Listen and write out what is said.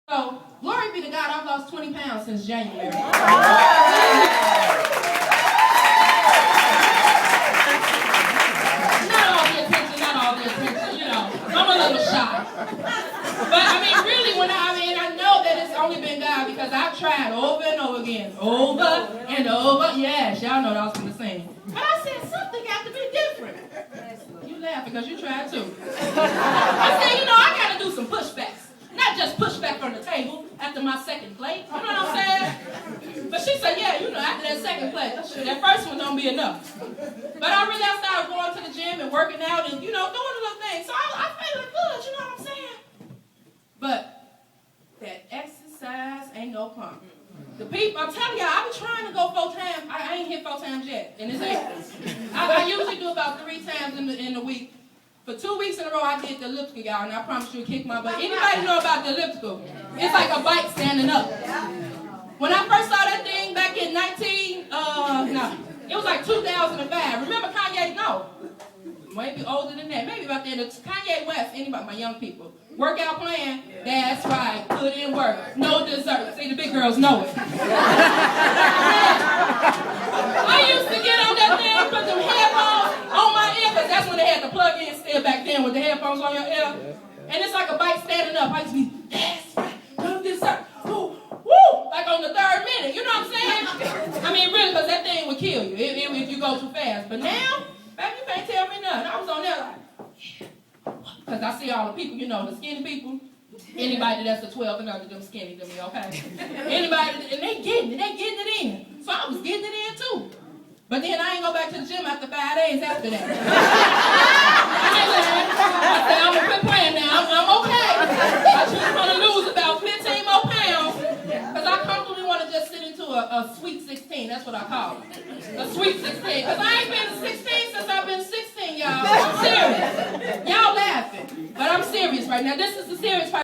So, glory be to God, I've lost 20 pounds since January. Not all the attention, you know. I'm a little shy. But really, I know that it's only been God because I've tried over and over again. Over and over. Yes, y'all know what I was going to sing. But I said, something got to be different. You laugh because you tried too. I said, I got to do some pushbacks. Not just pushback on the table after my second plate. You know what I'm saying? But she said, yeah, after that second plate, that first one don't be enough. But I started going to the gym and working out and, doing little things. So I feeling good, you know what I'm saying? But that exercise ain't no pump. The people, I'm telling y'all, I've been trying to go 4 times. I ain't hit 4 times yet, and it's 8. I usually do about 3 times in the week. For 2 weeks in a row, I did the elliptical, y'all, and I promise you, kick my butt. Anybody know about the elliptical? It's like a bike standing up. When I first saw that thing back in it was like 2005. Remember Kanye? No. Maybe older than that. Maybe about then. Kanye West, anybody, my young people. Workout plan? That's right. Put in work. No dessert. See, the big girls know it. I used to get on that thing, put them headphones on my ear, because that's when they had the plug-in still back then with the headphones on your ear. And it's like a bike standing up. I used to be, that's right. No dessert. Woo, woo. Like on the 3rd minute. You know what I'm saying? Really, because that thing would kill you if you go too fast. But now, baby, you can't tell me nothing. I was on there like, yeah. Because I see all the people, the skinny people. Anybody that's a 12 and under, them skinny to me, okay? Anybody, and they getting it in. So I was getting it in too. But then I ain't go back to the gym after 5 days after that. I said, I'm going to quit playing now. I'm okay. I just want to lose about 15 more pounds. Because I comfortably want to just sit into a sweet 16. That's what I call it. A sweet 16. Because I ain't been 16 since I've been 16, y'all. I'm serious. Y'all laughing. But I'm serious right now. This is the serious part.